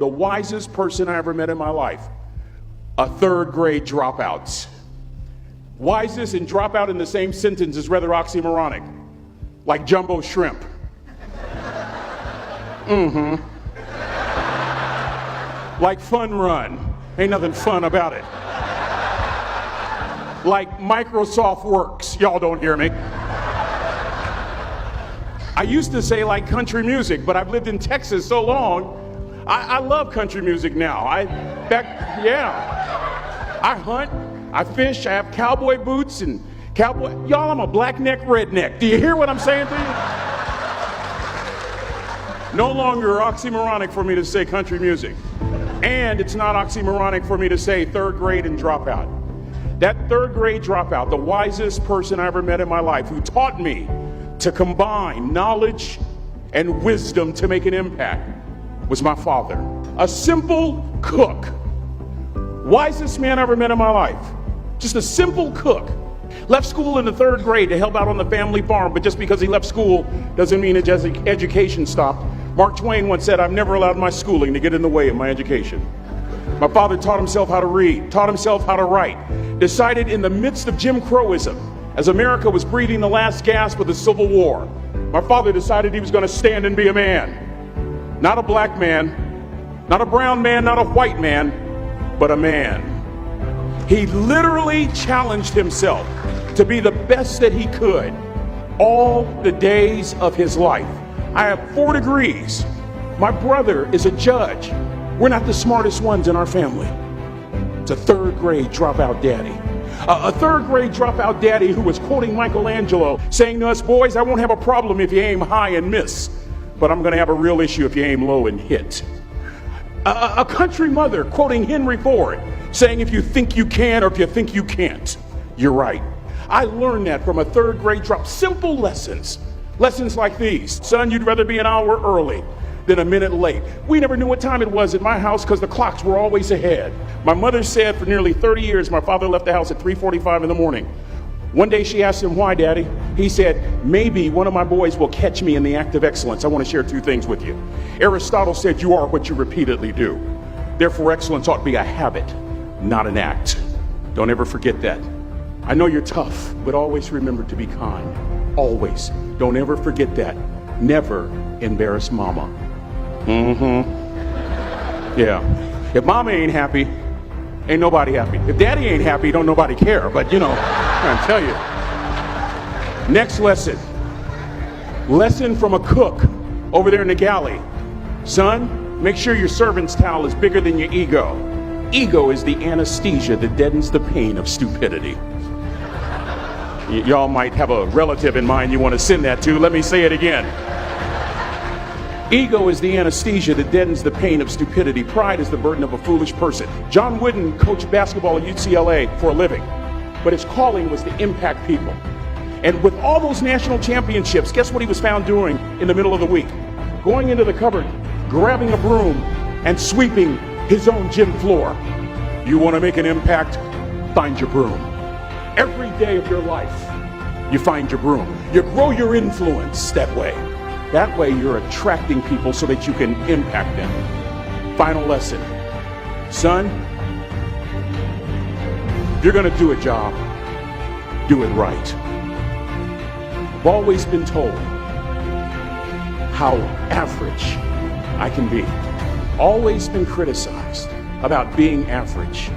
The wisest person I ever met in my life, a third grade dropout. Wisest and dropout in the same sentence is rather oxymoronic, like jumbo shrimp. Like fun run, ain't nothing fun about it. Like Microsoft Works, y'all don't hear me. I used to say like country music, but I've lived in Texas so long, I love country music now. I hunt, I fish, I have cowboy boots and cowboy. Y'all, I'm a black-neck redneck. Do you hear what I'm saying to you? No longer oxymoronic for me to say country music. And it's not oxymoronic for me to say third grade and dropout. That third grade dropout, the wisest person I ever met in my life, who taught me to combine knowledge and wisdom to make an impact, was my father. A simple cook. Wisest man I ever met in my life. Just a simple cook. Left school in the third grade to help out on the family farm, but just because he left school doesn't mean his education stopped. Mark Twain once said, "I've never allowed my schooling to get in the way of my education." My father taught himself how to read, taught himself how to write, decided in the midst of Jim Crowism, as America was breathing the last gasp of the Civil War, my father decided he was going to stand and be a man. Not a black man, not a brown man, not a white man, but a man. He literally challenged himself to be the best that he could all the days of his life. I have 4 degrees. My brother is a judge. We're not the smartest ones in our family. It's a third grade dropout daddy. A third grade dropout daddy who was quoting Michelangelo, saying to us, "Boys, I won't have a problem if you aim high and miss, but I'm going to have a real issue if you aim low and hit." A country mother quoting Henry Ford, saying, "If you think you can or if you think you can't, you're right." I learned that from a third grade drop. Simple lessons. Lessons like these. Son, you'd rather be an hour early than a minute late. We never knew what time it was at my house because the clocks were always ahead. My mother said for nearly 30 years my father left the house at 3:45 in the morning. One day she asked him, "Why, Daddy?" He said, "Maybe one of my boys will catch me in the act of excellence. I want to share 2 things with you." Aristotle said, "You are what you repeatedly do." Therefore, excellence ought to be a habit, not an act. Don't ever forget that. I know you're tough, but always remember to be kind. Always. Don't ever forget that. Never embarrass mama. Yeah. If mama ain't happy, ain't nobody happy. If daddy ain't happy, don't nobody care. But I'm trying to tell you. Next lesson. Lesson from a cook over there in the galley. Son, make sure your servant's towel is bigger than your ego. Ego is the anesthesia that deadens the pain of stupidity. Y'all might have a relative in mind you want to send that to. Let me say it again. Ego is the anesthesia that deadens the pain of stupidity. Pride is the burden of a foolish person. John Wooden coached basketball at UCLA for a living, but his calling was to impact people. And with all those national championships, guess what he was found doing in the middle of the week? Going into the cupboard, grabbing a broom, and sweeping his own gym floor. You want to make an impact? Find your broom. Every day of your life, you find your broom. You grow your influence that way. That way you're attracting people so that you can impact them. Final lesson. Son, if you're going to do a job, do it right. I've always been told how average I can be. Always been criticized about being average.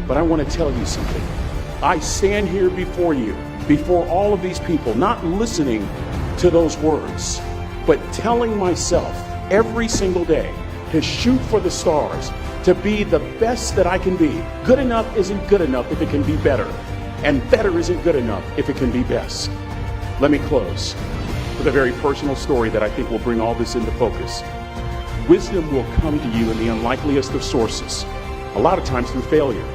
But I want to tell you something. I stand here before you, before all of these people, not listening to those words, but telling myself every single day to shoot for the stars, to be the best that I can be. Good enough isn't good enough if it can be better, and better isn't good enough if it can be best. Let me close with a very personal story that I think will bring all this into focus. Wisdom will come to you in the unlikeliest of sources, a lot of times through failure.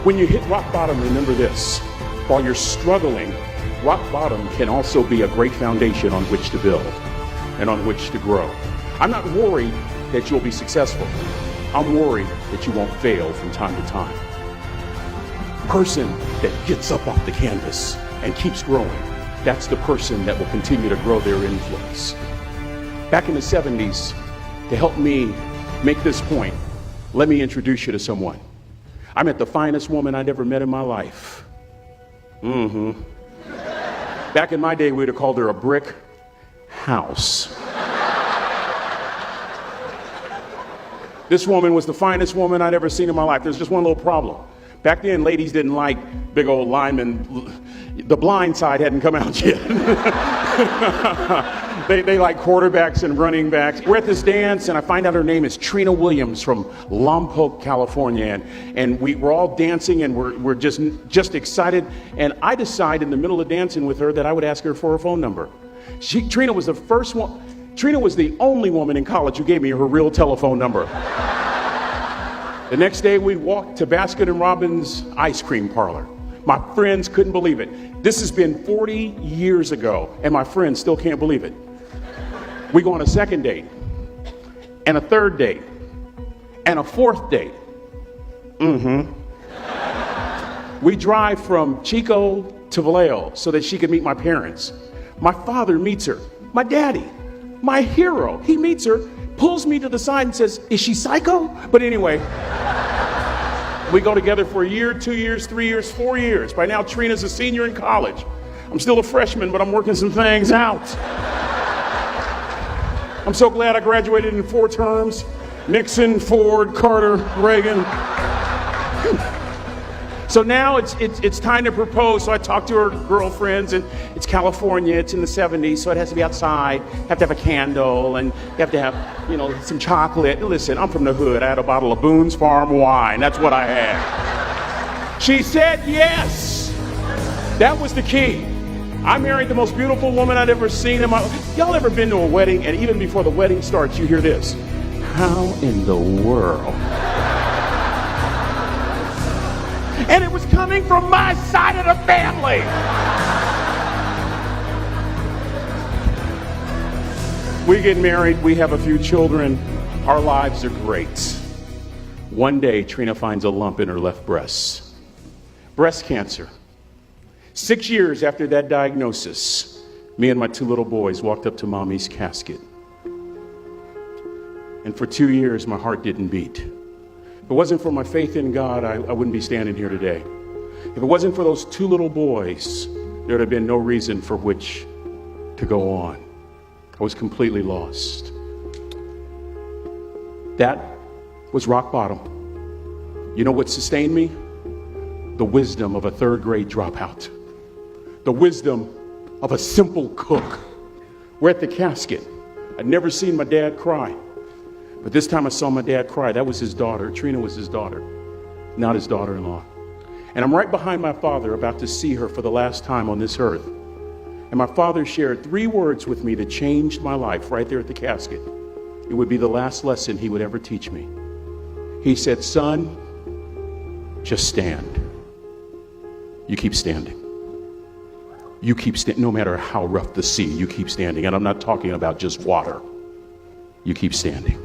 When you hit rock bottom, remember this. While you're struggling, rock bottom can also be a great foundation on which to build and on which to grow. I'm not worried that you'll be successful. I'm worried that you won't fail from time to time. Person that gets up off the canvas and keeps growing, that's the person that will continue to grow their influence. Back in the 70s, to help me make this point, let me introduce you to someone. I met the finest woman I'd ever met in my life. Back in my day, we'd have called her a brick house. This woman was the finest woman I'd ever seen in my life. There's just one little problem. Back then, ladies didn't like big old linemen. The Blind Side hadn't come out yet. They like quarterbacks and running backs. We're at this dance, and I find out her name is Trina Williams from Lompoc, California. And we're all dancing, and we're just excited. And I decide in the middle of dancing with her that I would ask her for her phone number. Trina was the first one. Trina was the only woman in college who gave me her real telephone number. The next day, we walked to Baskin & Robbins ice cream parlor. My friends couldn't believe it. This has been 40 years ago, and my friends still can't believe it. We go on a second date, and a third date, and a fourth date. We drive from Chico to Vallejo so that she could meet my parents. My father meets her. My daddy, my hero, he meets her, pulls me to the side and says, "Is she psycho?" But anyway, we go together for a year, 2 years, 3 years, 4 years. By now, Trina's a senior in college. I'm still a freshman, but I'm working some things out. I'm so glad I graduated in 4 terms. Nixon, Ford, Carter, Reagan. So now it's time to propose. So I talk to her girlfriends, and it's California. It's in the 70s, so it has to be outside. You have to have a candle, and you have to have, some chocolate. Listen, I'm from the hood. I had a bottle of Boone's Farm wine. That's what I had. She said yes. That was the key. I married the most beautiful woman I'd ever seen in my life. Y'all ever been to a wedding, and even before the wedding starts, you hear this? How in the world? And it was coming from my side of the family. We get married, we have a few children, our lives are great. One day, Trina finds a lump in her left breast. Breast cancer. 6 years after that diagnosis, me and my 2 little boys walked up to Mommy's casket. And for 2 years, my heart didn't beat. If it wasn't for my faith in God, I wouldn't be standing here today. If it wasn't for those 2 little boys, there would have been no reason for which to go on. I was completely lost. That was rock bottom. You know what sustained me? The wisdom of a 3rd grade dropout. The wisdom of a simple cook. We're at the casket. I'd never seen my dad cry. But this time I saw my dad cry. That was his daughter. Trina was his daughter, not his daughter-in-law. And I'm right behind my father, about to see her for the last time on this earth. And my father shared 3 words with me that changed my life right there at the casket. It would be the last lesson he would ever teach me. He said, "Son, just stand. You keep standing. You keep standing, no matter how rough the sea, you keep standing." And I'm not talking about just water. You keep standing.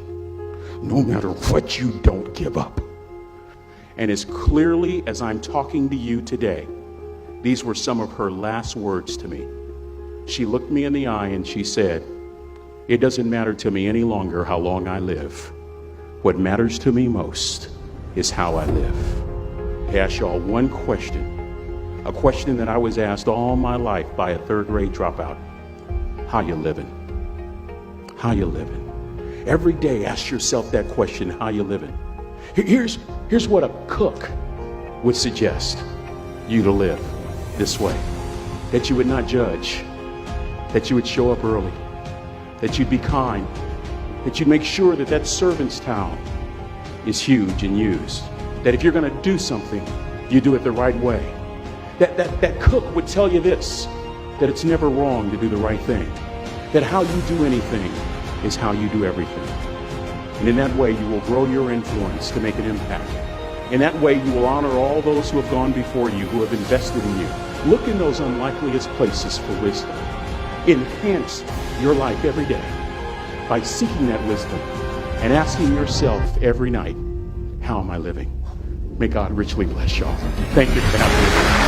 No matter what, you don't give up. And as clearly as I'm talking to you today, these were some of her last words to me. She looked me in the eye and she said, "It doesn't matter to me any longer how long I live. What matters to me most is how I live." I ask y'all one question, a question that I was asked all my life by a 3rd grade dropout. How you living? How you living? Every day ask yourself that question, how you living? Here's what a cook would suggest you to live this way. That you would not judge, that you would show up early, that you'd be kind, that you'd make sure that that servant's towel is huge and used, that if you're going to do something, you do it the right way. That cook would tell you this, that it's never wrong to do the right thing, that how you do anything is how you do everything. And in that way, you will grow your influence to make an impact. In that way, you will honor all those who have gone before you, who have invested in you. Look in those unlikeliest places for wisdom. Enhance your life every day by seeking that wisdom and asking yourself every night, how am I living? May God richly bless y'all. Thank you for having me.